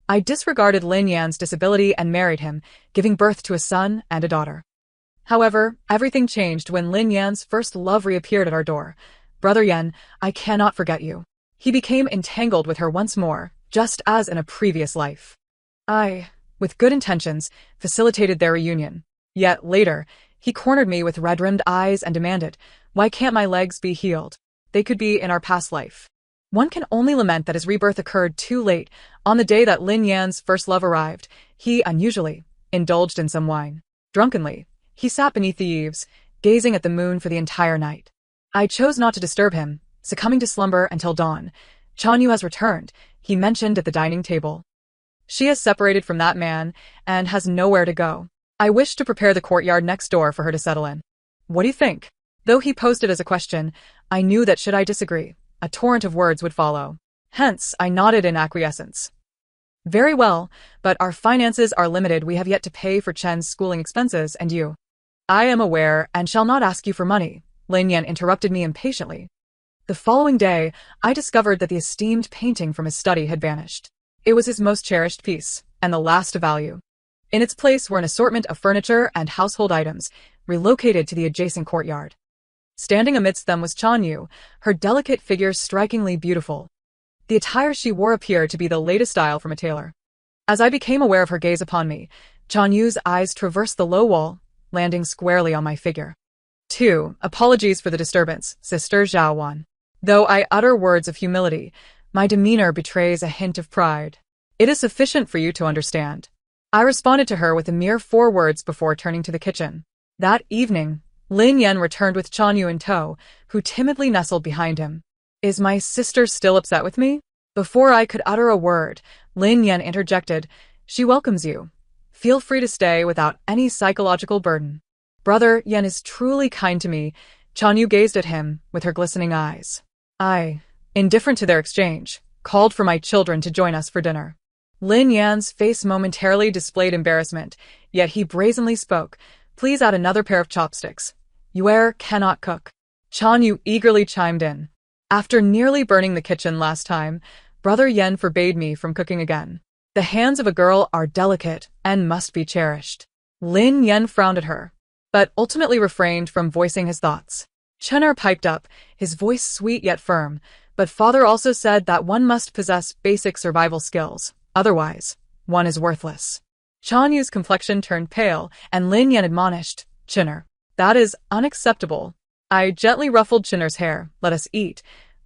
I disregarded Lin Yan's disability and married him, giving birth to a son and a daughter. However, everything changed when Lin Yan's first love reappeared at our door. Brother Yan, I cannot forget you. He became entangled with her once more, just as in a previous life. I, with good intentions, facilitated their reunion. Yet later, he cornered me with red-rimmed eyes and demanded, "Why can't my legs be healed? They could be in our past life." One can only lament that his rebirth occurred too late. On the day that Lin Yan's first love arrived, he, unusually, indulged in some wine. Drunkenly, he sat beneath the eaves, gazing at the moon for the entire night. I chose not to disturb him, succumbing to slumber until dawn. "Chanyu has returned," he mentioned at the dining table. "She has separated from that man and has nowhere to go. I wish to prepare the courtyard next door for her to settle in. What do you think?" Though he posed it as a question, I knew that should I disagree, a torrent of words would follow. Hence, I nodded in acquiescence. "Very well, but our finances are limited. We have yet to pay for Chen's schooling expenses, and you—" "I am aware and shall not ask you for money," Lin Yan interrupted me impatiently. The following day, I discovered that the esteemed painting from his study had vanished. It was his most cherished piece, and the last of value. In its place were an assortment of furniture and household items, relocated to the adjacent courtyard. Standing amidst them was Chanyu, her delicate figure strikingly beautiful. The attire she wore appeared to be the latest style from a tailor. As I became aware of her gaze upon me, Chanyu's eyes traversed the low wall, landing squarely on my figure. 2. Apologies for the disturbance, Sister Zhaowan. Though I utter words of humility, my demeanor betrays a hint of pride. It is sufficient for you to understand. I responded to her with a mere 4 words before turning to the kitchen. That evening, Lin Yan returned with Chanyu in tow, who timidly nestled behind him. "Is my sister still upset with me?" Before I could utter a word, Lin Yan interjected, "She welcomes you. Feel free to stay without any psychological burden." "Brother Yan is truly kind to me." Chanyu gazed at him with her glistening eyes. I, indifferent to their exchange, called for my children to join us for dinner. Lin Yan's face momentarily displayed embarrassment, yet he brazenly spoke, "Please add another pair of chopsticks. Yue cannot cook." Chanyu eagerly chimed in. "After nearly burning the kitchen last time, Brother Yan forbade me from cooking again. The hands of a girl are delicate and must be cherished." Lin Yan frowned at her, but ultimately refrained from voicing his thoughts. Chen'er piped up, his voice sweet yet firm, "But father also said that one must possess basic survival skills. Otherwise, one is worthless." Chanyu's complexion turned pale, and Lin Yan admonished, "Chen'er, that is unacceptable." I gently ruffled Chen'er's hair. "Let us eat.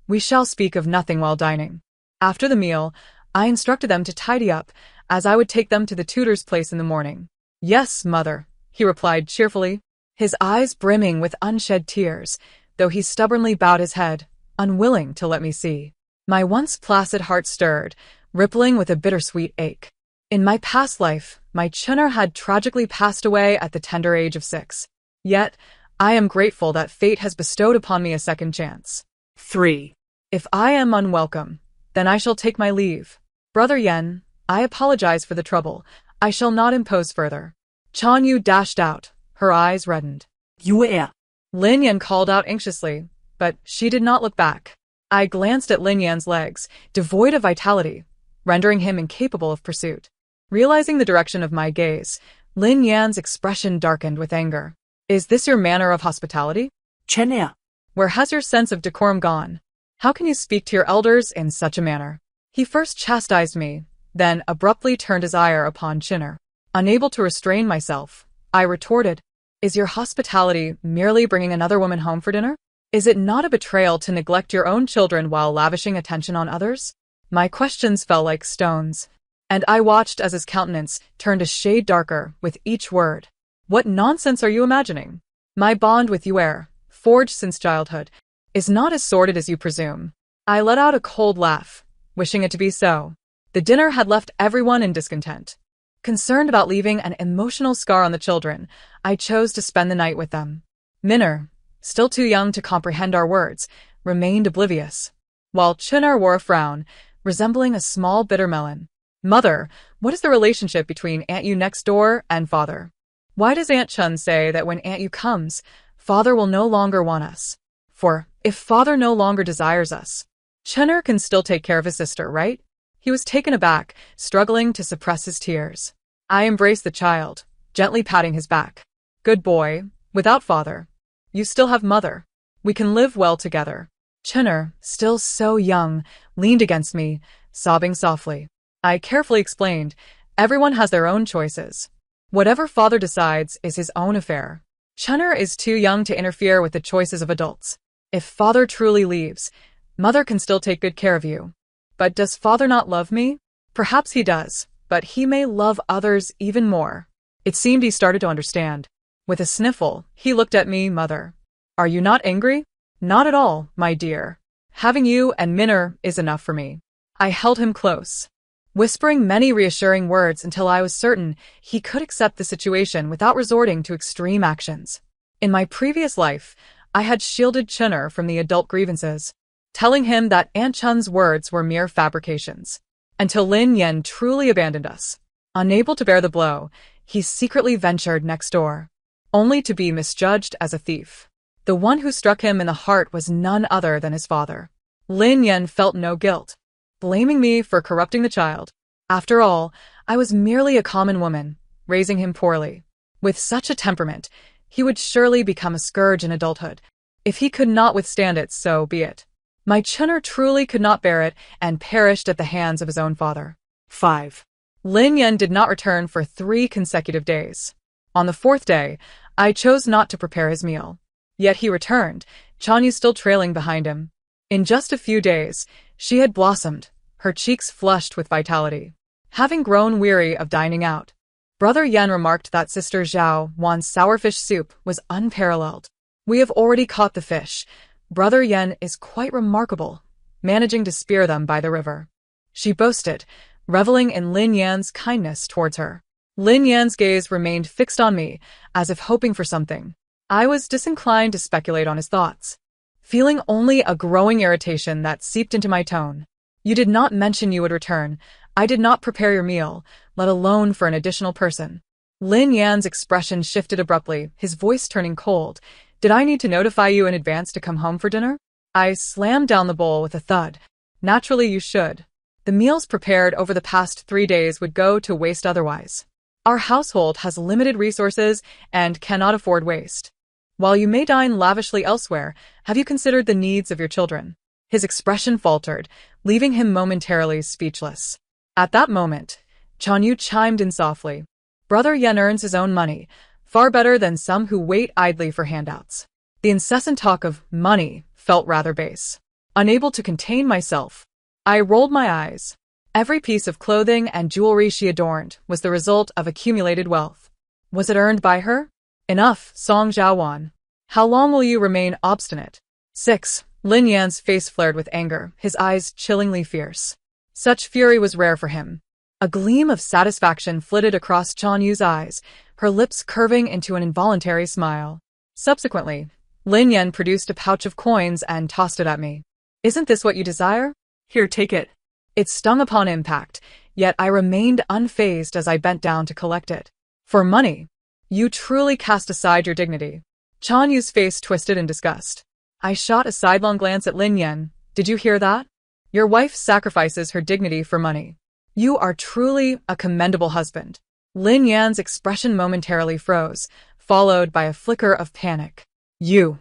We shall speak of nothing while dining." After the meal, I instructed them to tidy up, as I would take them to the tutor's place in the morning. "Yes, mother," he replied cheerfully, his eyes brimming with unshed tears, though he stubbornly bowed his head, unwilling to let me see. My once placid heart stirred, rippling with a bittersweet ache. In my past life, my Chen'er had tragically passed away at the tender age of 6. Yet, I am grateful that fate has bestowed upon me a second chance. 3. If I am unwelcome, then I shall take my leave. Brother Yan, I apologize for the trouble. I shall not impose further. Chanyu dashed out, her eyes reddened. "Yue." Lin Yan called out anxiously, but she did not look back. I glanced at Lin Yan's legs, devoid of vitality, rendering him incapable of pursuit. Realizing the direction of my gaze, Lin Yan's expression darkened with anger. "Is this your manner of hospitality? "Chen'er." Where has your sense of decorum gone? How can you speak to your elders in such a manner?" He first chastised me, then abruptly turned his ire upon Chen'er. Unable to restrain myself, I retorted, "Is your hospitality merely bringing another woman home for dinner? Is it not a betrayal to neglect your own children while lavishing attention on others?" My questions fell like stones, and I watched as his countenance turned a shade darker with each word. "What nonsense are you imagining? My bond with Yue, forged since childhood, is not as sordid as you presume." I let out a cold laugh, wishing it to be so. The dinner had left everyone in discontent. Concerned about leaving an emotional scar on the children, I chose to spend the night with them. Minner, still too young to comprehend our words, remained oblivious, while Chen'er wore a frown, resembling a small bitter melon. "Mother, what is the relationship between Aunt Yu next door and father? Why does Aunt Chun say that when Aunt Yu comes, father will no longer want us? For, if father no longer desires us, Chen'er can still take care of his sister, right?" He was taken aback, struggling to suppress his tears. I embraced the child, gently patting his back. Good boy, without father. You still have mother. We can live well together. Chinner, still so young, leaned against me, sobbing softly. I carefully explained, everyone has their own choices. Whatever father decides is his own affair. Chinner is too young to interfere with the choices of adults. If father truly leaves, mother can still take good care of you. But does father not love me? Perhaps he does, but he may love others even more. It seemed he started to understand. With a sniffle, he looked at me, Mother. Are you not angry? Not at all, my dear. Having you and Minner is enough for me. I held him close, whispering many reassuring words until I was certain he could accept the situation without resorting to extreme actions. In my previous life, I had shielded Chinner from the adult grievances, telling him that Aunt Chun's words were mere fabrications, until Lin Yan truly abandoned us. Unable to bear the blow, he secretly ventured next door, only to be misjudged as a thief. The one who struck him in the heart was none other than his father. Lin Yan felt no guilt, blaming me for corrupting the child. After all, I was merely a common woman, raising him poorly. With such a temperament, he would surely become a scourge in adulthood. If he could not withstand it, so be it. My Chinner truly could not bear it and perished at the hands of his own father. 5. Lin Yan did not return for 3 consecutive days. On the 4th day, I chose not to prepare his meal. Yet he returned, Chanyu still trailing behind him. In just a few days, she had blossomed, her cheeks flushed with vitality. Having grown weary of dining out, Brother Yan remarked that Sister Zhao Wan's sourfish soup was unparalleled. We have already caught the fish. Brother Yan is quite remarkable, managing to spear them by the river. She boasted, reveling in Lin Yan's kindness towards her. Lin Yan's gaze remained fixed on me, as if hoping for something. I was disinclined to speculate on his thoughts, feeling only a growing irritation that seeped into my tone. You did not mention you would return. I did not prepare your meal, let alone for an additional person. Lin Yan's expression shifted abruptly, his voice turning cold. Did I need to notify you in advance to come home for dinner? I slammed down the bowl with a thud. Naturally you should. The meals prepared over the past 3 days would go to waste otherwise. Our household has limited resources and cannot afford waste. While you may dine lavishly elsewhere, have you considered the needs of your children? His expression faltered, leaving him momentarily speechless. At that moment, Chanyu chimed in softly. Brother Yan earns his own money, far better than some who wait idly for handouts. The incessant talk of money felt rather base. Unable to contain myself, I rolled my eyes. Every piece of clothing and jewelry she adorned was the result of accumulated wealth. Was it earned by her? Enough, Song Zhaowan. How long will you remain obstinate? 6. Lin Yan's face flared with anger, his eyes chillingly fierce. Such fury was rare for him. A gleam of satisfaction flitted across Chanyu's eyes, her lips curving into an involuntary smile. Subsequently, Lin Yan produced a pouch of coins and tossed it at me. Isn't this what you desire? Here, take it. It stung upon impact, yet I remained unfazed as I bent down to collect it. For money? You truly cast aside your dignity. Chanyu's face twisted in disgust. I shot a sidelong glance at Lin Yan. Did you hear that? Your wife sacrifices her dignity for money. You are truly a commendable husband. Lin Yan's expression momentarily froze, followed by a flicker of panic. You.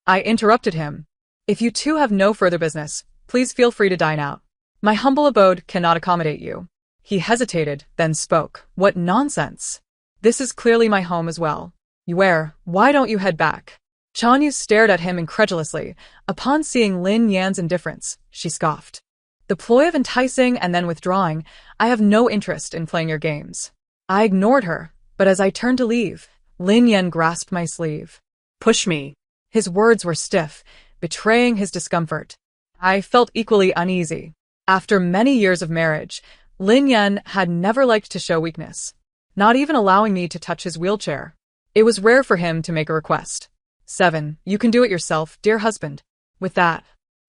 I interrupted him. If you two have no further business, please feel free to dine out. My humble abode cannot accommodate you. He hesitated, then spoke. What nonsense. This is clearly my home as well. Why don't you head back? Chanyu stared at him incredulously. Upon seeing Lin Yan's indifference, she scoffed. The ploy of enticing and then withdrawing, I have no interest in playing your games. I ignored her, but as I turned to leave, Lin Yan grasped my sleeve. Push me. His words were stiff, betraying his discomfort. I felt equally uneasy. After many years of marriage, Lin Yan had never liked to show weakness, not even allowing me to touch his wheelchair. It was rare for him to make a request. 7. You can do it yourself, dear husband. With that,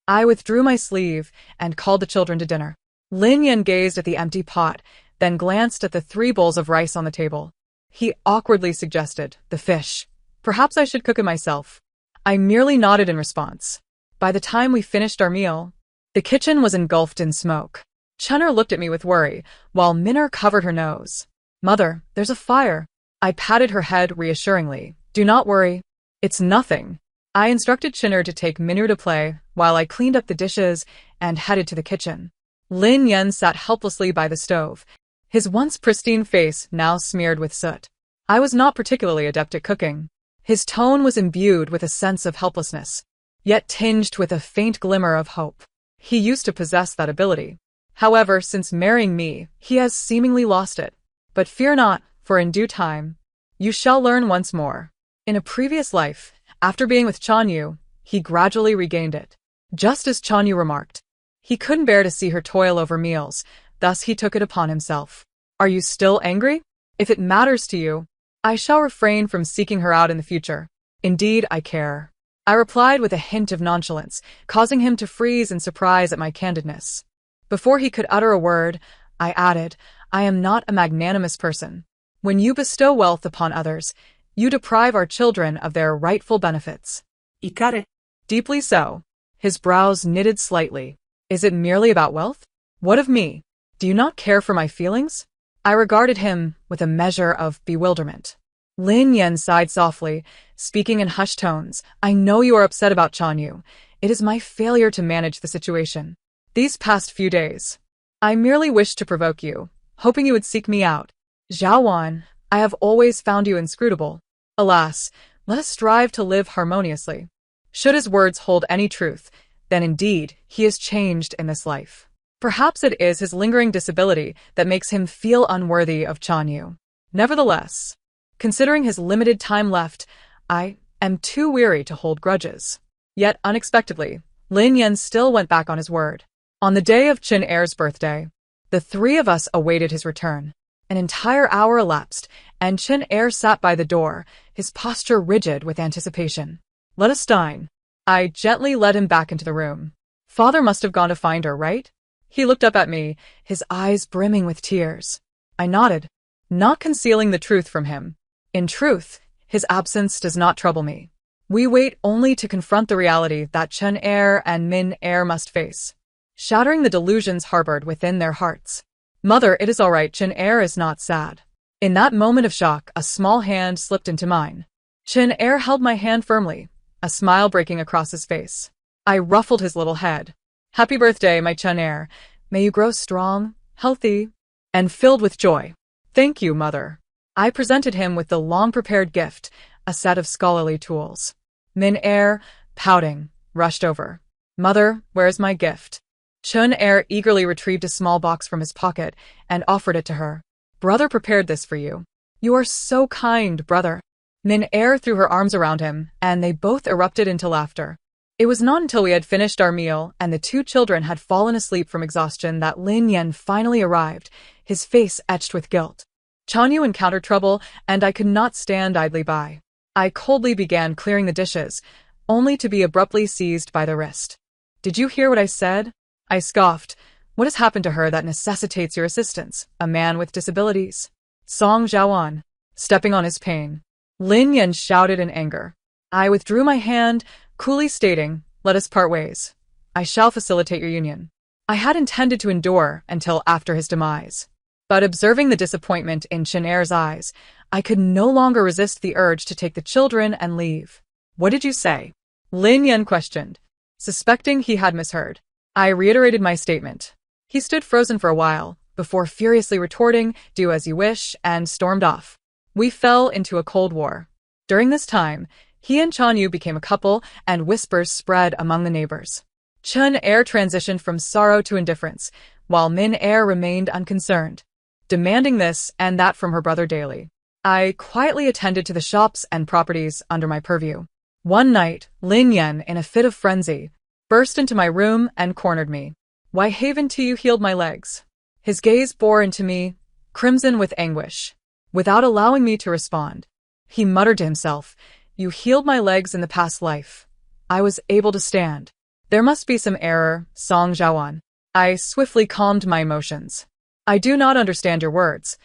I withdrew my sleeve and called the children to dinner. Lin Yan gazed at the empty pot, then glanced at the 3 bowls of rice on the table. He awkwardly suggested, the fish. Perhaps I should cook it myself. I merely nodded in response. By the time we finished our meal, the kitchen was engulfed in smoke. Chun'er looked at me with worry, while Min'er covered her nose. Mother, there's a fire. I patted her head reassuringly. Do not worry. It's nothing. I instructed Chun'er to take Min'er to play, while I cleaned up the dishes and headed to the kitchen. Lin Yen sat helplessly by the stove, his once pristine face now smeared with soot. I was not particularly adept at cooking. His tone was imbued with a sense of helplessness, yet tinged with a faint glimmer of hope. He used to possess that ability. However, since marrying me, he has seemingly lost it. But fear not, for in due time, you shall learn once more. In a previous life, after being with Chanyu, he gradually regained it. Just as Chanyu remarked, he couldn't bear to see her toil over meals, thus he took it upon himself. Are you still angry? If it matters to you, I shall refrain from seeking her out in the future. Indeed, I care. I replied with a hint of nonchalance, causing him to freeze in surprise at my candidness. Before he could utter a word, I added, I am not a magnanimous person. When you bestow wealth upon others, you deprive our children of their rightful benefits. Ikare. Deeply so. His brows knitted slightly. Is it merely about wealth? What of me? Do you not care for my feelings? I regarded him with a measure of bewilderment. Lin Yen sighed softly, speaking in hushed tones. I know you are upset about Chanyu. It is my failure to manage the situation. These past few days, I merely wished to provoke you, hoping you would seek me out. Zhaowan, I have always found you inscrutable. Alas, let us strive to live harmoniously. Should his words hold any truth, then indeed he is changed in this life. Perhaps it is his lingering disability that makes him feel unworthy of Chanyu. Nevertheless, considering his limited time left, I am too weary to hold grudges. Yet unexpectedly, Lin Yen still went back on his word. On the day of Chun'er's birthday, the three of us awaited his return. An entire hour elapsed, and Chun'er sat by the door, his posture rigid with anticipation. Let us dine. I gently led him back into the room. Father must have gone to find her, right? He looked up at me, his eyes brimming with tears. I nodded, not concealing the truth from him. In truth, his absence does not trouble me. We wait only to confront the reality that Chun'er and Min'er must face, shattering the delusions harbored within their hearts. Mother, it is all right, Chun'er is not sad. In that moment of shock, a small hand slipped into mine. Chun'er held my hand firmly, a smile breaking across his face. I ruffled his little head. Happy birthday, my Chun'er. May you grow strong, healthy, and filled with joy. Thank you, Mother. I presented him with the long-prepared gift, a set of scholarly tools. Min'er, pouting, rushed over. Mother, where is my gift? Chun'er eagerly retrieved a small box from his pocket and offered it to her. Brother prepared this for you. You are so kind, brother. Min'er threw her arms around him, and they both erupted into laughter. It was not until we had finished our meal and the two children had fallen asleep from exhaustion that Lin Yen finally arrived, his face etched with guilt. Chanyu encountered trouble, and I could not stand idly by. I coldly began clearing the dishes, only to be abruptly seized by the wrist. Did you hear what I said? I scoffed. What has happened to her that necessitates your assistance? A man with disabilities? Song Zhaowan, stepping on his pain. Lin Yen shouted in anger. I withdrew my hand, coolly stating, let us part ways. I shall facilitate your union. I had intended to endure until after his demise. But observing the disappointment in Chun'er's eyes, I could no longer resist the urge to take the children and leave. What did you say? Lin Yen questioned, suspecting he had misheard. I reiterated my statement. He stood frozen for a while, before furiously retorting, do as you wish, and stormed off. We fell into a cold war. During this time, he and Chanyu became a couple, and whispers spread among the neighbors. Chun'er transitioned from sorrow to indifference, while Min'er remained unconcerned, demanding this and that from her brother daily. I quietly attended to the shops and properties under my purview. One night, Lin Yen, in a fit of frenzy, burst into my room and cornered me. Why haven't you healed my legs? His gaze bore into me, crimson with anguish. Without allowing me to respond, he muttered to himself, you healed my legs in the past life. I was able to stand. There must be some error, Song Zhaowan. I swiftly calmed my emotions. I do not understand your words.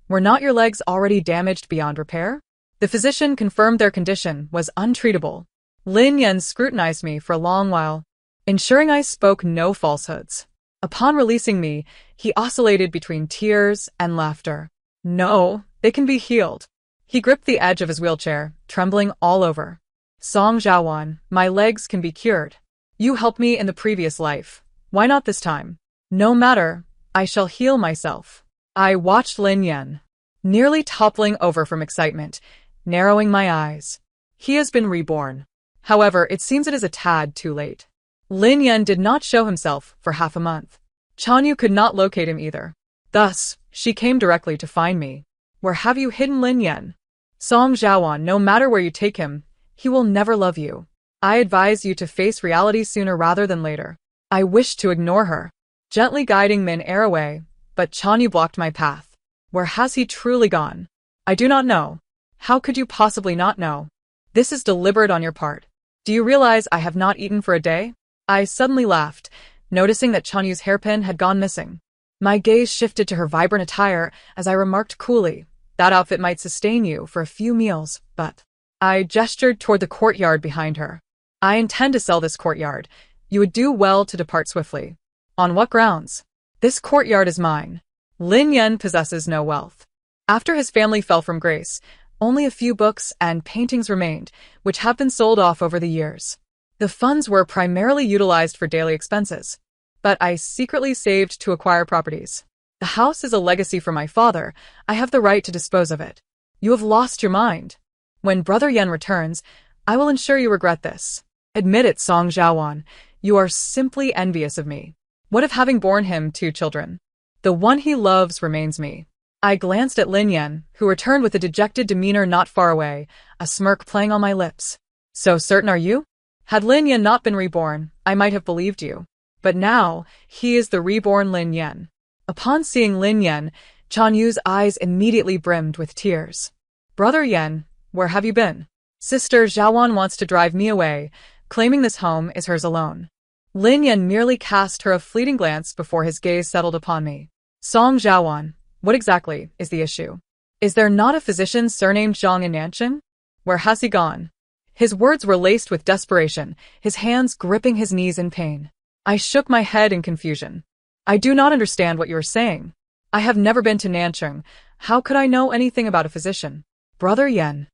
Were not your legs already damaged beyond repair? The physician confirmed their condition was untreatable. Lin Yen scrutinized me for a long while, ensuring I spoke no falsehoods. Upon releasing me, he oscillated between tears and laughter. No, they can be healed. He gripped the edge of his wheelchair, trembling all over. Song Zhaowan, my legs can be cured. You helped me in the previous life. Why not this time? No matter, I shall heal myself. I watched Lin Yan, nearly toppling over from excitement, narrowing my eyes. He has been reborn. However, it seems it is a tad too late. Lin Yan did not show himself for half a month. Chanyu could not locate him either. Thus, she came directly to find me. Where have you hidden Lin Yan? Song Zhaowan, no matter where you take him, he will never love you. I advise you to face reality sooner rather than later. I wished to ignore her, gently guiding Min Er away, but Chanyu blocked my path. Where has he truly gone? I do not know. How could you possibly not know? This is deliberate on your part. Do you realize I have not eaten for a day? I suddenly laughed, noticing that Chanyu's hairpin had gone missing. My gaze shifted to her vibrant attire as I remarked coolly, that outfit might sustain you for a few meals, but... I gestured toward the courtyard behind her. I intend to sell this courtyard. You would do well to depart swiftly. On what grounds? This courtyard is mine. Lin Yan possesses no wealth. After his family fell from grace, only a few books and paintings remained, which have been sold off over the years. The funds were primarily utilized for daily expenses, but I secretly saved to acquire properties. The house is a legacy from my father. I have the right to dispose of it. You have lost your mind. When Brother Yan returns, I will ensure you regret this. Admit it, Song Zhaowan. You are simply envious of me. What of having borne him 2 children? The one he loves remains me. I glanced at Lin Yan, who returned with a dejected demeanor not far away, a smirk playing on my lips. So certain are you? Had Lin Yan not been reborn, I might have believed you. But now, he is the reborn Lin Yan. Upon seeing Lin Yan, Chanyu's eyes immediately brimmed with tears. Brother Yan, where have you been? Sister Zhaowan wants to drive me away, claiming this home is hers alone. Lin Yan merely cast her a fleeting glance before his gaze settled upon me. Song Zhaowan, what exactly is the issue? Is there not a physician surnamed Zhang in Nancheng? Where has he gone? His words were laced with desperation, his hands gripping his knees in pain. I shook my head in confusion. I do not understand what you are saying. I have never been to Nancheng. How could I know anything about a physician? Brother Yan.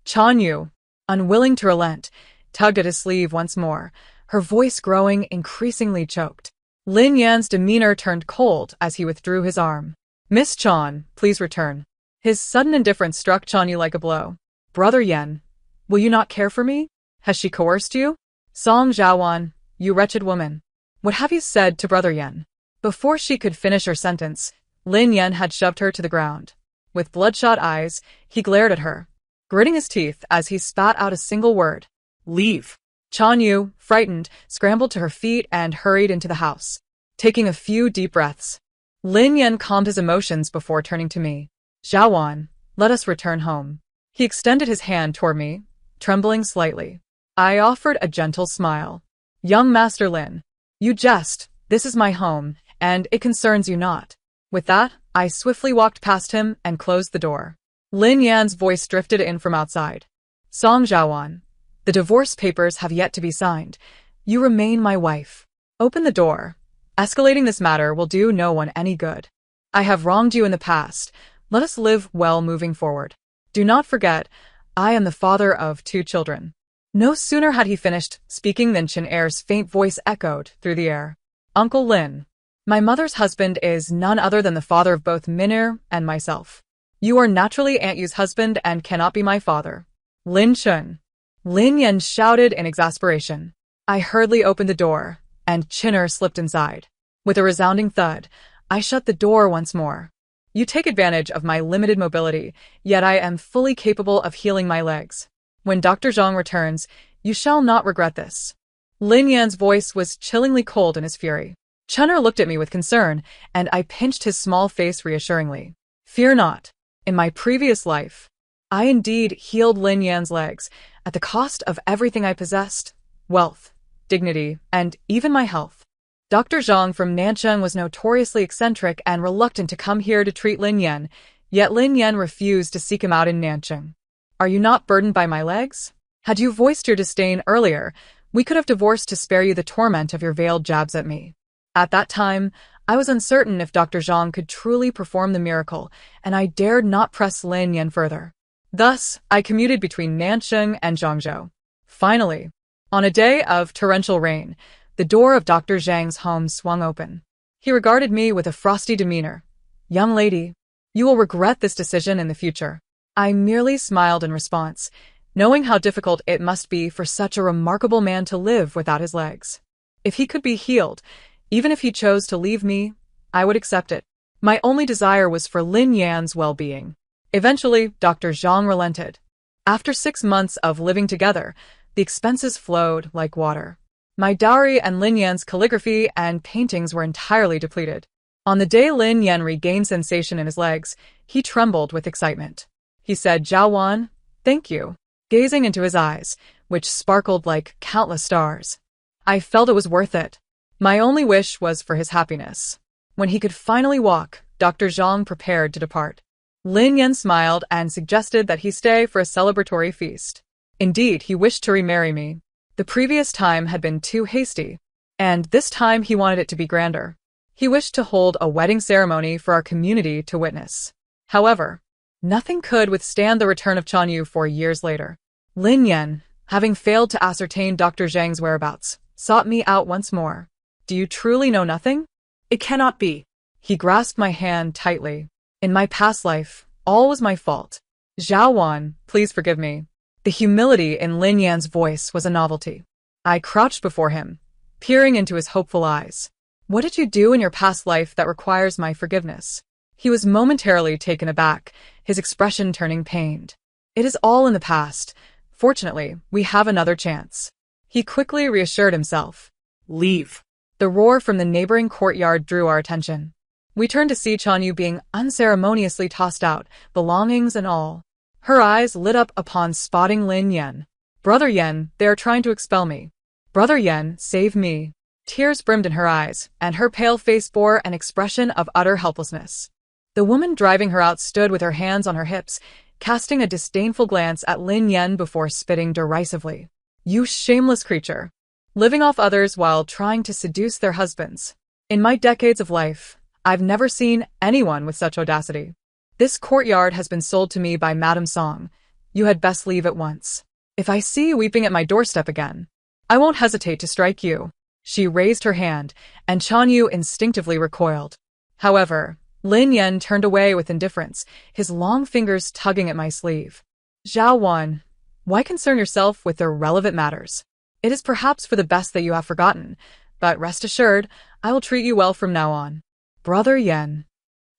Chanyu, unwilling to relent, tugged at his sleeve once more, her voice growing increasingly choked. Lin Yan's demeanor turned cold as he withdrew his arm. Miss Chan, please return. His sudden indifference struck Chanyu like a blow. Brother Yan, will you not care for me? Has she coerced you? Song Zhaowan, you wretched woman. What have you said to Brother Yan? Before she could finish her sentence, Lin Yan had shoved her to the ground. With bloodshot eyes, he glared at her, gritting his teeth as he spat out a single word. Leave. Chanyu, frightened, scrambled to her feet and hurried into the house. Taking a few deep breaths, Lin Yan calmed his emotions before turning to me. Zhaowan, let us return home. He extended his hand toward me, trembling slightly. I offered a gentle smile. Young Master Lin, you jest, this is my home, and it concerns you not. With that, I swiftly walked past him and closed the door. Lin Yan's voice drifted in from outside. Song Zhaowan, the divorce papers have yet to be signed. You remain my wife. Open the door. Escalating this matter will do no one any good. I have wronged you in the past. Let us live well moving forward. Do not forget, I am the father of 2 children. No sooner had he finished speaking than Chin Er's faint voice echoed through the air. Uncle Lin, my mother's husband is none other than the father of both Min and myself. You are naturally Aunt Yu's husband and cannot be my father. Lin Chun. Lin Yan shouted in exasperation. I hurriedly opened the door, and Chinner slipped inside. With a resounding thud, I shut the door once more. You take advantage of my limited mobility, yet I am fully capable of healing my legs. When Dr. Zhang returns, you shall not regret this. Lin Yan's voice was chillingly cold in his fury. Chinner looked at me with concern, and I pinched his small face reassuringly. Fear not. In my previous life, I indeed healed Lin Yan's legs at the cost of everything I possessed, wealth, dignity, and even my health. Dr. Zhang from Nancheng was notoriously eccentric and reluctant to come here to treat Lin Yan, yet Lin Yan refused to seek him out in Nancheng. Are you not burdened by my legs? Had you voiced your disdain earlier, we could have divorced to spare you the torment of your veiled jabs at me. At that time, I was uncertain if Dr. Zhang could truly perform the miracle, and I dared not press Lin Yan further. Thus, I commuted between Nansheng and Zhangzhou. Finally, on a day of torrential rain, the door of Dr. Zhang's home swung open. He regarded me with a frosty demeanor. "Young lady, you will regret this decision in the future." I merely smiled in response, knowing how difficult it must be for such a remarkable man to live without his legs. If he could be healed, even if he chose to leave me, I would accept it. My only desire was for Lin Yan's well-being. Eventually, Dr. Zhang relented. After 6 months of living together, the expenses flowed like water. My dowry and Lin Yan's calligraphy and paintings were entirely depleted. On the day Lin Yan regained sensation in his legs, he trembled with excitement. He said, "Zhao Wan, thank you," gazing into his eyes, which sparkled like countless stars. I felt it was worth it. My only wish was for his happiness. When he could finally walk, Dr. Zhang prepared to depart. Lin Yan smiled and suggested that he stay for a celebratory feast. Indeed, he wished to remarry me. The previous time had been too hasty, and this time he wanted it to be grander. He wished to hold a wedding ceremony for our community to witness. However, nothing could withstand the return of Chanyu 4 years later. Lin Yan, having failed to ascertain Dr. Zhang's whereabouts, sought me out once more. "Do you truly know nothing? It cannot be." He grasped my hand tightly. "In my past life, all was my fault. Zhao Wan, please forgive me." The humility in Lin Yan's voice was a novelty. I crouched before him, peering into his hopeful eyes. "What did you do in your past life that requires my forgiveness?" He was momentarily taken aback, his expression turning pained. "It is all in the past. Fortunately, we have another chance." He quickly reassured himself. "Leave." The roar from the neighboring courtyard drew our attention. We turned to see Chanyu being unceremoniously tossed out, belongings and all. Her eyes lit up upon spotting Lin Yan. "Brother Yan, they are trying to expel me. Brother Yan, save me." Tears brimmed in her eyes, and her pale face bore an expression of utter helplessness. The woman driving her out stood with her hands on her hips, casting a disdainful glance at Lin Yan before spitting derisively. "You shameless creature, living off others while trying to seduce their husbands. In my decades of life, I've never seen anyone with such audacity. This courtyard has been sold to me by Madame Song. You had best leave at once. If I see you weeping at my doorstep again, I won't hesitate to strike you." She raised her hand, and Chanyu instinctively recoiled. However, Lin Yan turned away with indifference, his long fingers tugging at my sleeve. "Zhao Wan, why concern yourself with irrelevant matters? It is perhaps for the best that you have forgotten, but rest assured, I will treat you well from now on." "Brother Yan."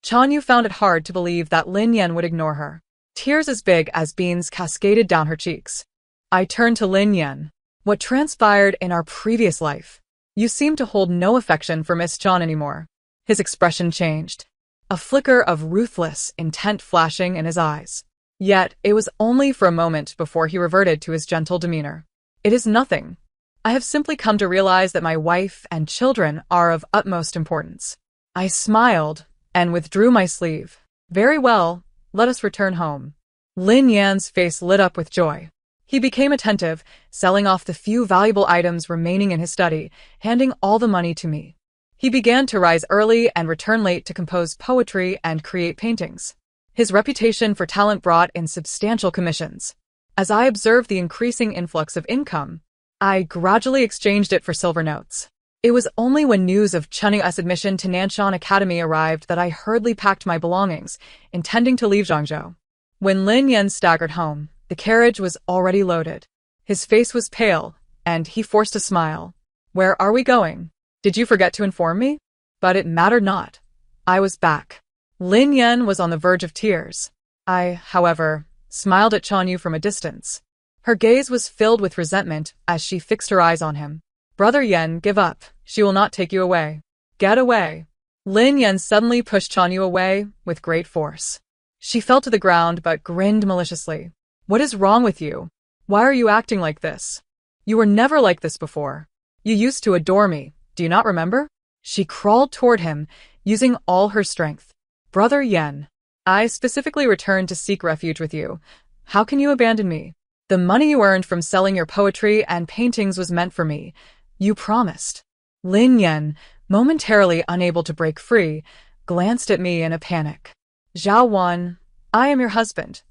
Chanyu found it hard to believe that Lin Yan would ignore her. Tears as big as beans cascaded down her cheeks. I turned to Lin Yan. "What transpired in our previous life? You seem to hold no affection for Miss Chan anymore." His expression changed, a flicker of ruthless intent flashing in his eyes. Yet it was only for a moment before he reverted to his gentle demeanor. "It is nothing. I have simply come to realize that my wife and children are of utmost importance." I smiled and withdrew my sleeve. "Very well, let us return home." Lin Yan's face lit up with joy. He became attentive, selling off the few valuable items remaining in his study, handing all the money to me. He began to rise early and return late to compose poetry and create paintings. His reputation for talent brought in substantial commissions. As I observed the increasing influx of income, I gradually exchanged it for silver notes. It was only when news of Chunyu's admission to Nanshan Academy arrived that I hurriedly packed my belongings, intending to leave Zhangzhou. When Lin Yan staggered home, the carriage was already loaded. His face was pale, and he forced a smile. "Where are we going? Did you forget to inform me?" But it mattered not. I was back. Lin Yan was on the verge of tears. I, however, smiled at Chanyu from a distance. Her gaze was filled with resentment as she fixed her eyes on him. "Brother Yan, give up. She will not take you away." "Get away." Lin Yan suddenly pushed Chanyu away with great force. She fell to the ground but grinned maliciously. "What is wrong with you? Why are you acting like this? You were never like this before. You used to adore me, do you not remember?" She crawled toward him, using all her strength. "Brother Yan, I specifically returned to seek refuge with you. How can you abandon me? The money you earned from selling your poetry and paintings was meant for me. You promised." Lin Yan, momentarily unable to break free, glanced at me in a panic. Zhao Wan, I am your husband.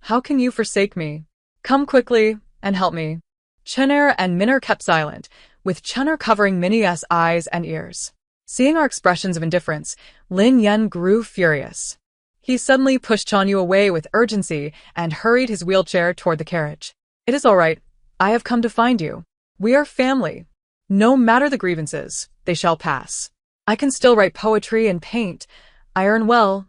How can you forsake me? Come quickly and help me. Chener and Minner kept silent, with Chener covering Minnie's eyes and ears. Seeing our expressions of indifference, Lin Yan grew furious. He suddenly pushed Chanyu away with urgency and hurried his wheelchair toward the carriage. It is all right. I have come to find you. We are family. No matter the grievances, they shall pass. I can still write poetry and paint. I earn well.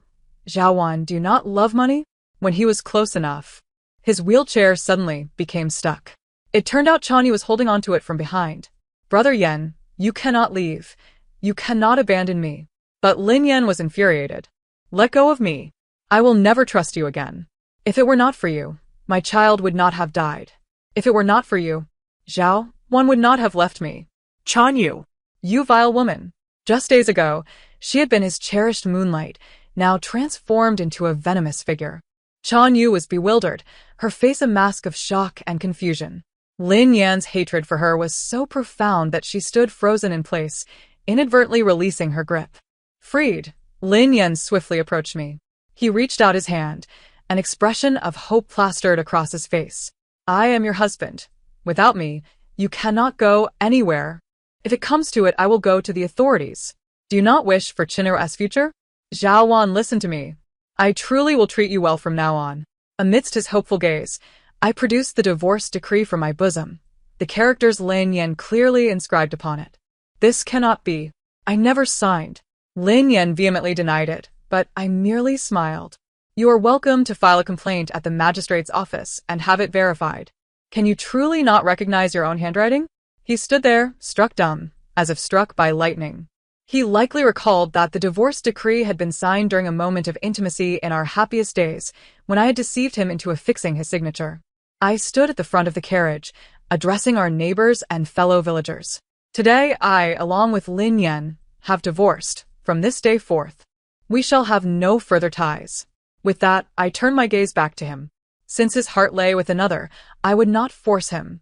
Zhao Wan, do you not love money? When he was close enough, his wheelchair suddenly became stuck. It turned out Chanyu was holding onto it from behind. Brother Yan, you cannot leave. You cannot abandon me. But Lin Yan was infuriated. Let go of me. I will never trust you again. If it were not for you, my child would not have died. If it were not for you, Zhao, one would not have left me. Chanyu, You vile woman. Just days ago, she had been his cherished Moonlight, now transformed into a venomous figure. Chanyu was bewildered, her face a mask of shock and confusion. Lin Yan's hatred for her was so profound that she stood frozen in place, inadvertently releasing her grip. Freed, Lin Yan swiftly approached me. He reached out his hand, an expression of hope plastered across his face. I am your husband. Without me, you cannot go anywhere. If it comes to it, I will go to the authorities. Do you not wish for Chinera's future? Zhao Wan, listen to me. I truly will treat you well from now on. Amidst his hopeful gaze, I produced the divorce decree from my bosom, the characters Lin Yan clearly inscribed upon it. This cannot be. I never signed. Lin Yan vehemently denied it, but I merely smiled. You are welcome to file a complaint at the magistrate's office and have it verified. Can you truly not recognize your own handwriting? He stood there, struck dumb, as if struck by lightning. He likely recalled that the divorce decree had been signed during a moment of intimacy in our happiest days, when I had deceived him into affixing his signature. I stood at the front of the carriage, addressing our neighbors and fellow villagers. Today I, along with Lin Yan, have divorced. From this day forth, we shall have no further ties. With that, I turned my gaze back to him. Since his heart lay with another, I would not force him.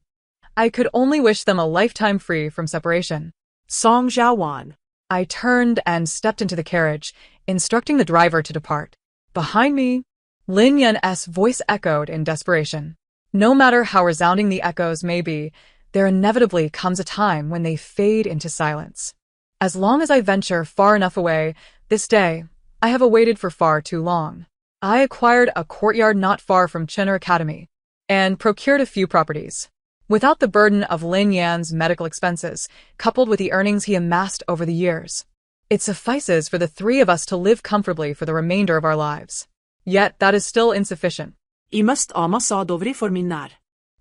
I could only wish them a lifetime free from separation. Song Zhaowan. I turned and stepped into the carriage, instructing the driver to depart. Behind me, Lin Yan's voice echoed in desperation. No matter how resounding the echoes may be, there inevitably comes a time when they fade into silence. As long as I venture far enough away, this day, I have awaited for far too long. I acquired a courtyard not far from Chener Academy, and procured a few properties. Without the burden of Lin Yan's medical expenses, coupled with the earnings he amassed over the years, it suffices for the three of us to live comfortably for the remainder of our lives. Yet that is still insufficient. I must amasa dovri for minnar.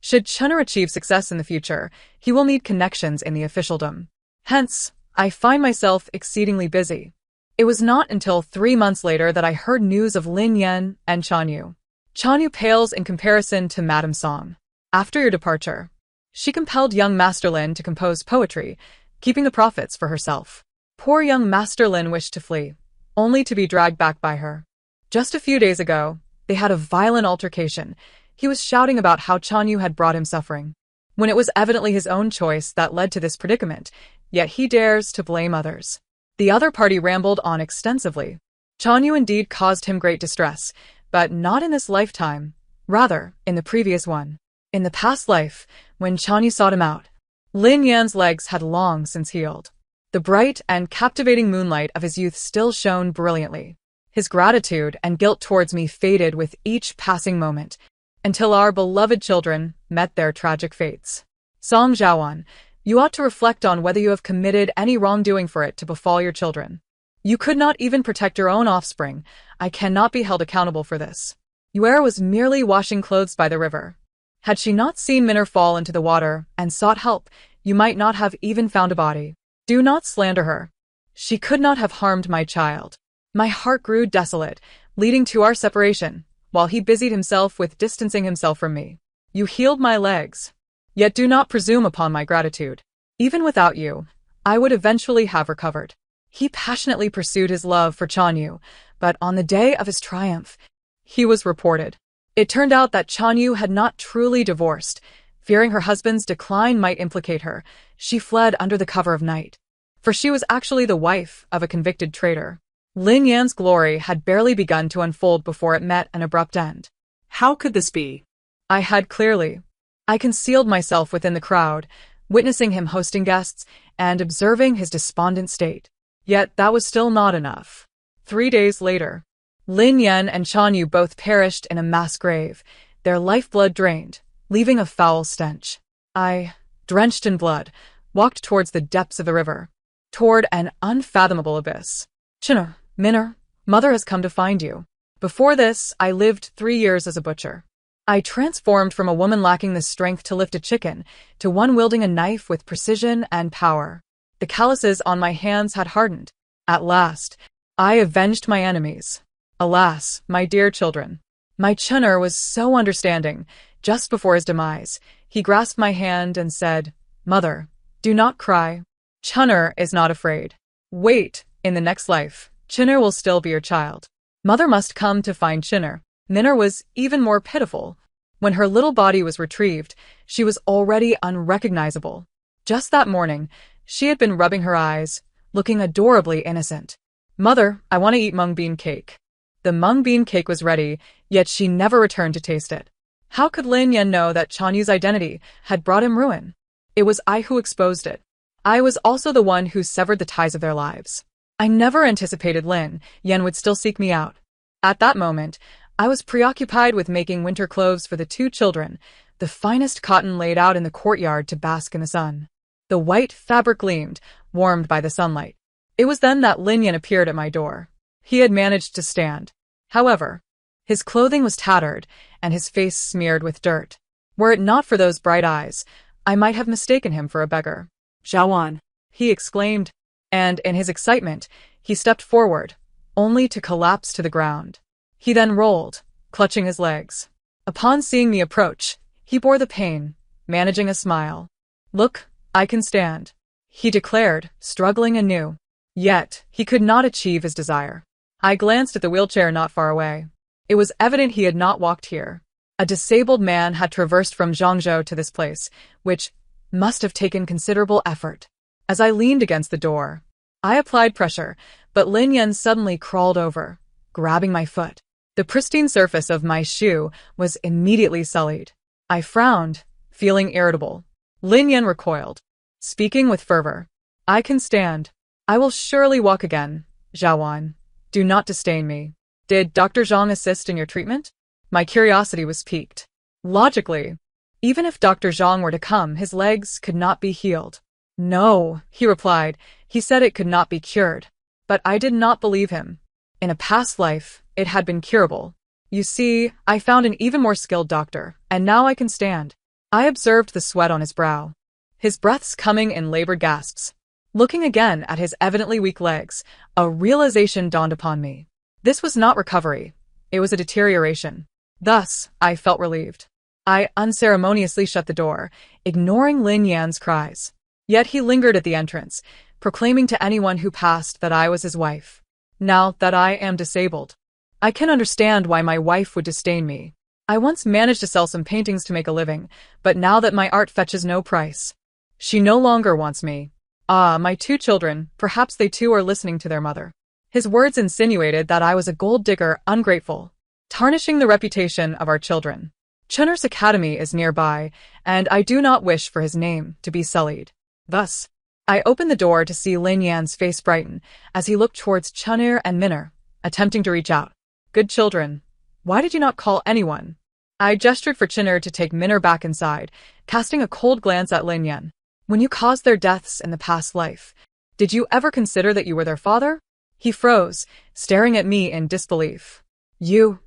Should Chener achieve success in the future, he will need connections in the officialdom. Hence, I find myself exceedingly busy. It was not until 3 months later that I heard news of Lin Yan and Chanyu. Chanyu pales in comparison to Madame Song. After your departure, she compelled young Master Lin to compose poetry, keeping the profits for herself. Poor young Master Lin wished to flee, only to be dragged back by her. Just a few days ago, they had a violent altercation. He was shouting about how Chanyu had brought him suffering, when it was evidently his own choice that led to this predicament, yet he dares to blame others. The other party rambled on extensively. Chanyu indeed caused him great distress, but not in this lifetime, rather, in the previous one. In the past life, when Chanyu sought him out, Lin Yan's legs had long since healed. The bright and captivating moonlight of his youth still shone brilliantly. His gratitude and guilt towards me faded with each passing moment, until our beloved children met their tragic fates. Song Zhaowan, you ought to reflect on whether you have committed any wrongdoing for it to befall your children. You could not even protect your own offspring. I cannot be held accountable for this. Yuera was merely washing clothes by the river. Had she not seen Minner fall into the water and sought help, you might not have even found a body. Do not slander her. She could not have harmed my child. My heart grew desolate, leading to our separation, while he busied himself with distancing himself from me. You healed my legs. Yet do not presume upon my gratitude. Even without you, I would eventually have recovered. He passionately pursued his love for Chanyu, but on the day of his triumph, he was reported. It turned out that Chanyu had not truly divorced. Fearing her husband's decline might implicate her, she fled under the cover of night. for she was actually the wife of a convicted traitor. Lin Yan's glory had barely begun to unfold before it met an abrupt end. How could this be? I had clearly. I concealed myself within the crowd, witnessing him hosting guests and observing his despondent state. Yet that was still not enough. 3 days later, Lin Yan and Chan Yu both perished in a mass grave, their lifeblood drained, leaving a foul stench. I, drenched in blood, walked towards the depths of the river, toward an unfathomable abyss. Chinner, Minner, mother has come to find you. Before this, I lived 3 years as a butcher. I transformed from a woman lacking the strength to lift a chicken to one wielding a knife with precision and power. The calluses on my hands had hardened. At last, I avenged my enemies. Alas, my dear children. My Chunner was so understanding. Just before his demise, he grasped my hand and said, "Mother, do not cry. Chunner is not afraid. Wait, in the next life, Chinner will still be your child." Mother must come to find Chinner. Minner was even more pitiful. When her little body was retrieved, she was already unrecognizable. Just that morning, she had been rubbing her eyes, looking adorably innocent. "Mother, I want to eat mung bean cake." The mung bean cake was ready, yet she never returned to taste it. How could Lin Yan know that Chan Yu's identity had brought him ruin? It was I who exposed it. I was also the one who severed the ties of their lives. I never anticipated Lin Yan would still seek me out. At that moment, I was preoccupied with making winter clothes for the 2 children, the finest cotton laid out in the courtyard to bask in the sun. The white fabric gleamed, warmed by the sunlight. It was then that Lin Yan appeared at my door. He had managed to stand. However, his clothing was tattered and his face smeared with dirt. Were it not for those bright eyes, I might have mistaken him for a beggar. Xiaowan, He exclaimed, and in his excitement, he stepped forward, only to collapse to the ground. He then rolled, clutching his legs. Upon seeing me approach, he bore the pain, managing a smile. "Look, I can stand," he declared, struggling anew. Yet, he could not achieve his desire. I glanced at the wheelchair not far away. It was evident he had not walked here. A disabled man had traversed from Zhangzhou to this place, which must have taken considerable effort. As I leaned against the door, I applied pressure, but Lin Yan suddenly crawled over, grabbing my foot. The pristine surface of my shoe was immediately sullied. I frowned, feeling irritable. Lin Yan recoiled, speaking with fervor. "I can stand. I will surely walk again, Xiaowan. Do not disdain me. Did Dr. Zhang assist in your treatment?" My curiosity was piqued. Logically, even if Dr. Zhang were to come, his legs could not be healed. "No," he replied. "He said it could not be cured." But I did not believe him. In a past life, it had been curable. You see, I found an even more skilled doctor, and now I can stand. I observed the sweat on his brow, his breaths coming in labored gasps. Looking again at his evidently weak legs, a realization dawned upon me. This was not recovery. It was a deterioration. Thus, I felt relieved. I unceremoniously shut the door, ignoring Lin Yan's cries. Yet he lingered at the entrance, proclaiming to anyone who passed that I was his wife. Now that I am disabled, I can understand why my wife would disdain me. I once managed to sell some paintings to make a living, but now that my art fetches no price, she no longer wants me. Ah, my 2 children, perhaps they too are listening to their mother. His words insinuated that I was a gold digger, ungrateful, tarnishing the reputation of our children. Chunner's academy is nearby, and I do not wish for his name to be sullied. Thus, I opened the door to see Lin Yan's face brighten as he looked towards Chunner and Minner, attempting to reach out. "Good children, why did you not call anyone?" I gestured for Chinner to take Minner back inside, casting a cold glance at Lin Yan. "When you caused their deaths in the past life, did you ever consider that you were their father?" He froze, staring at me in disbelief. You.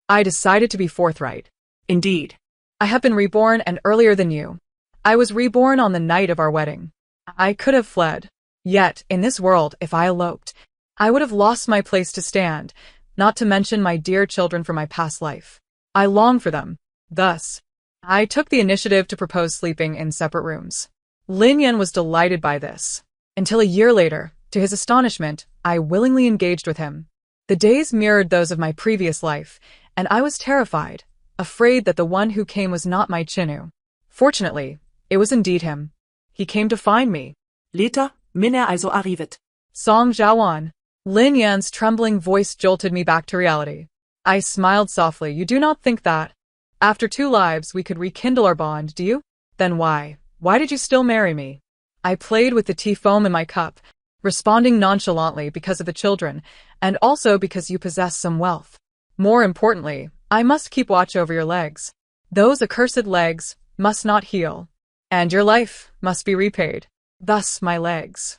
I decided to be forthright. Indeed. "I have been reborn and earlier than you. I was reborn on the night of our wedding. I could have fled. Yet, in this world, if I eloped, I would have lost my place to stand, not to mention my dear children from my past life. I long for them. Thus, I took the initiative to propose sleeping in separate rooms." Lin Yan was delighted by this. Until a year later, to his astonishment, I willingly engaged with him. The days mirrored those of my previous life, and I was terrified, afraid that the one who came was not my Chinu. Fortunately, it was indeed him. He came to find me. Lita, Min also arrivet. Song Zhaoan. Lin Yan's trembling voice jolted me back to reality. I smiled softly. You do not think that, after 2 lives, we could rekindle our bond, do you? Then why? Why did you still marry me? I played with the tea foam in my cup, responding nonchalantly because of the children, and also because you possess some wealth. More importantly, I must keep watch over your legs. Those accursed legs must not heal, and your life must be repaid. Thus my legs.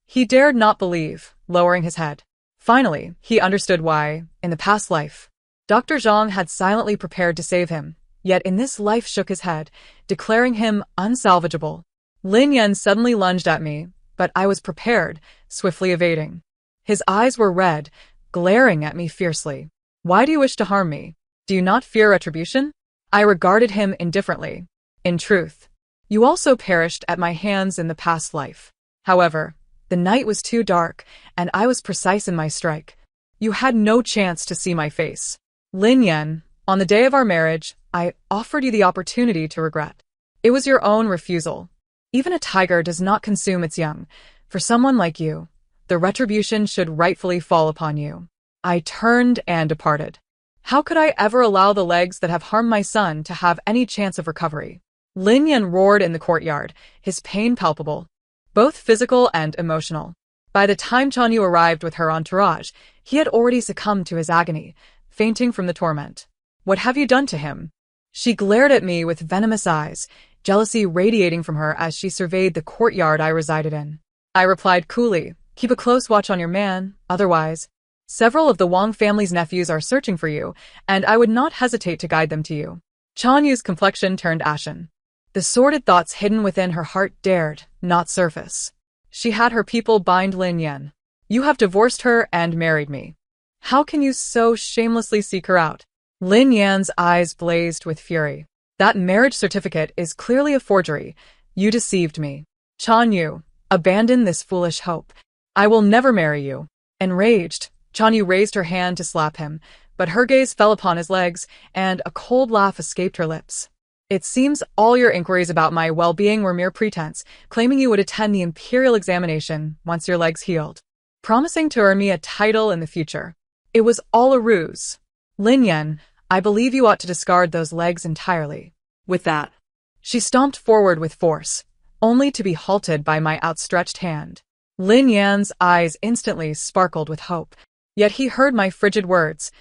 He dared not believe, lowering his head. Finally, he understood why, in the past life, Dr. Zhang had silently prepared to save him, yet in this life shook his head, declaring him unsalvageable. Lin Yan suddenly lunged at me, but I was prepared, swiftly evading. His eyes were red, glaring at me fiercely. Why do you wish to harm me? Do you not fear retribution? I regarded him indifferently. In truth, you also perished at my hands in the past life. However, the night was too dark, and I was precise in my strike. You had no chance to see my face. Lin Yan, on the day of our marriage, I offered you the opportunity to regret. It was your own refusal. Even a tiger does not consume its young. For someone like you, the retribution should rightfully fall upon you. I turned and departed. How could I ever allow the legs that have harmed my son to have any chance of recovery? Lin Yan roared in the courtyard, his pain palpable, both physical and emotional. By the time Chanyu arrived with her entourage, he had already succumbed to his agony, fainting from the torment. What have you done to him? She glared at me with venomous eyes, jealousy radiating from her as she surveyed the courtyard I resided in. I replied coolly, keep a close watch on your man, otherwise. Several of the Wang family's nephews are searching for you, and I would not hesitate to guide them to you. Chanyu's complexion turned ashen. The sordid thoughts hidden within her heart dared not surface. She had her people bind Lin Yan. You have divorced her and married me. How can you so shamelessly seek her out? Lin Yan's eyes blazed with fury. That marriage certificate is clearly a forgery. You deceived me. Chanyu, abandon this foolish hope. I will never marry you. Enraged, Chanyu raised her hand to slap him, but her gaze fell upon his legs, and a cold laugh escaped her lips. It seems all your inquiries about my well-being were mere pretense, claiming you would attend the imperial examination once your legs healed, promising to earn me a title in the future. It was all a ruse. Lin Yan, I believe you ought to discard those legs entirely. With that, she stomped forward with force, only to be halted by my outstretched hand. Lin Yan's eyes instantly sparkled with hope, yet he heard my frigid words.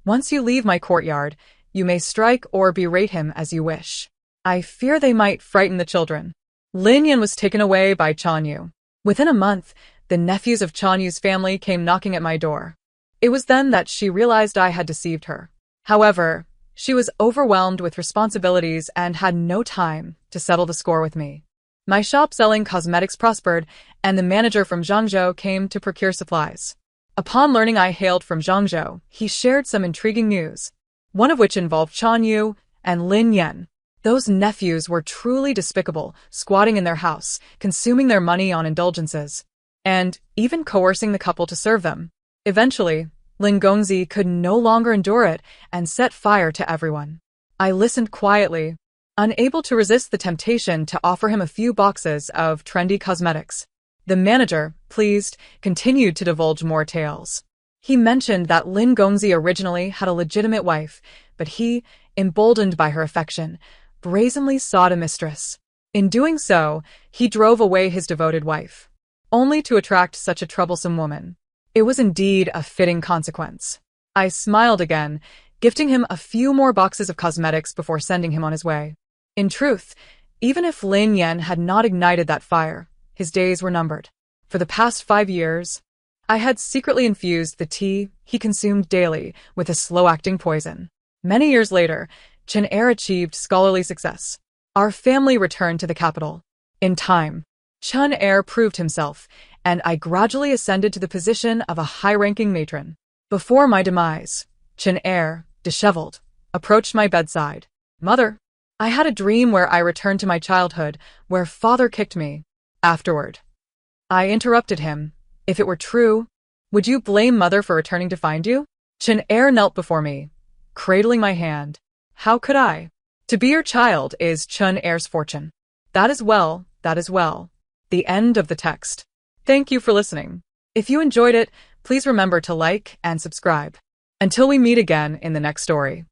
Once you leave my courtyard, you may strike or berate him as you wish. I fear they might frighten the children. Lin Yan was taken away by Chanyu. Within a month, the nephews of Chanyu's family came knocking at my door. It was then that she realized I had deceived her. However, she was overwhelmed with responsibilities and had no time to settle the score with me. My shop selling cosmetics prospered, and the manager from Zhangzhou came to procure supplies. Upon learning I hailed from Zhangzhou, he shared some intriguing news, one of which involved Chanyu and Lin Yan. Those nephews were truly despicable, squatting in their house, consuming their money on indulgences, and even coercing the couple to serve them. Eventually, Lin Gongzi could no longer endure it and set fire to everyone. I listened quietly, unable to resist the temptation to offer him a few boxes of trendy cosmetics. The manager, pleased, continued to divulge more tales. He mentioned that Lin Gongzi originally had a legitimate wife, but he, emboldened by her affection, brazenly sought a mistress. In doing so, he drove away his devoted wife, only to attract such a troublesome woman. It was indeed a fitting consequence. I smiled again, gifting him a few more boxes of cosmetics before sending him on his way. In truth, even if Lin Yan had not ignited that fire, his days were numbered. For the past 5 years, I had secretly infused the tea he consumed daily with a slow-acting poison. Many years later, Chen Er achieved scholarly success. Our family returned to the capital. In time, Chen Er proved himself, and I gradually ascended to the position of a high-ranking matron. Before my demise, Chen Er, disheveled, approached my bedside. Mother, I had a dream where I returned to my childhood, where father kicked me. Afterward, I interrupted him. If it were true, would you blame mother for returning to find you? Chen Er knelt before me, cradling my hand. How could I? To be your child is Chen Er's fortune. That is well, that is well. The end of the text. Thank you for listening. If you enjoyed it, please remember to like and subscribe. Until we meet again in the next story.